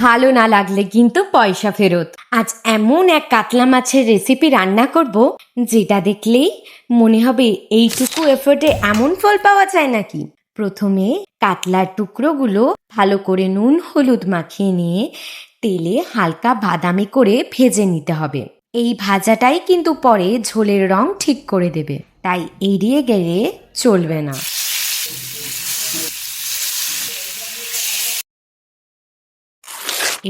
ভালো না লাগলে কিন্তু পয়সা ফেরত। আজ এমন এক কাতলা মাছের রেসিপি রান্না করব যেটা দেখলেই মনে হবে এইটুকু এফোর্টে এমন ফল পাওয়া যায় নাকি। প্রথমে কাতলার টুকরোগুলো ভালো করে নুন হলুদ মাখিয়ে নিয়ে তেলে হালকা বাদামি করে ভেজে নিতে হবে। এই ভাজাটাই কিন্তু পরে ঝোলের রং ঠিক করে দেবে, তাই এড়িয়ে গেলে চলবে না।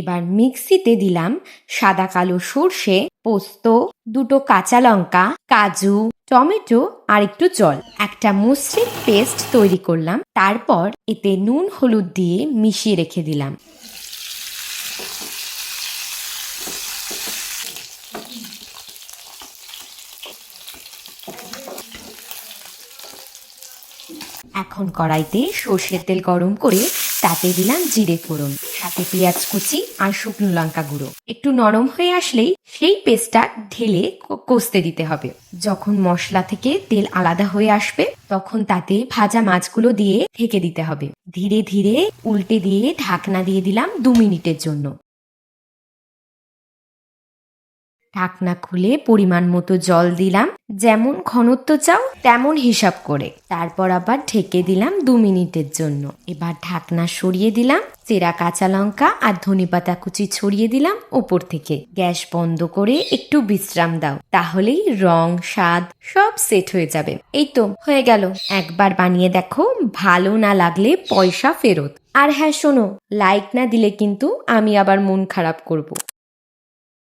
এবার মিক্সিতে দিলাম সাদা কালো সর্ষে, পোস্ত, দুটো কাঁচা লঙ্কা, কাজু, টমেটো আর একটু জল। একটা মসৃণ পেস্ট তৈরি করলাম। তারপর এতে নুন হলুদ দিয়ে মিশিয়ে রেখে দিলাম। এখন কড়াইতে সর্ষের তেল গরম করে তাতে দিলাম জিরে ফোড়ন, সাথে পেঁয়াজ কুচি আর শুকনো লঙ্কা গুঁড়ো। একটু নরম হয়ে আসলেই সেই পেস্টটা ঢেলে কষতে দিতে হবে। যখন মশলা থেকে তেল আলাদা হয়ে আসবে তখন তাতে ভাজা মাছগুলো দিয়ে ঢেকে দিতে হবে। ধীরে ধীরে উল্টে দিয়ে ঢাকনা দিয়ে দিলাম 2 মিনিটের জন্য। ঢাকনা খুলে পরিমাণ মতো জল দিলাম, যেমন ঘনত্ব চাও তেমন হিসাব করে। তারপর আবার ঢেকে দিলাম 2 মিনিটের জন্য। এবার ঢাকনা সরিয়ে দিলাম, চেরা কাঁচা লঙ্কা আর ধনেপাতা কুচি ছড়িয়ে দিলাম উপর থেকে। গ্যাস বন্ধ করে একটু বিশ্রাম দাও, তাহলেই রং স্বাদ সব সেট হয়ে যাবে। এই তো হয়ে গেল। একবার বানিয়ে দেখো, ভালো না লাগলে পয়সা ফেরত। আর হ্যাঁ শোনো, লাইক না দিলে কিন্তু আমি আবার মন খারাপ করব।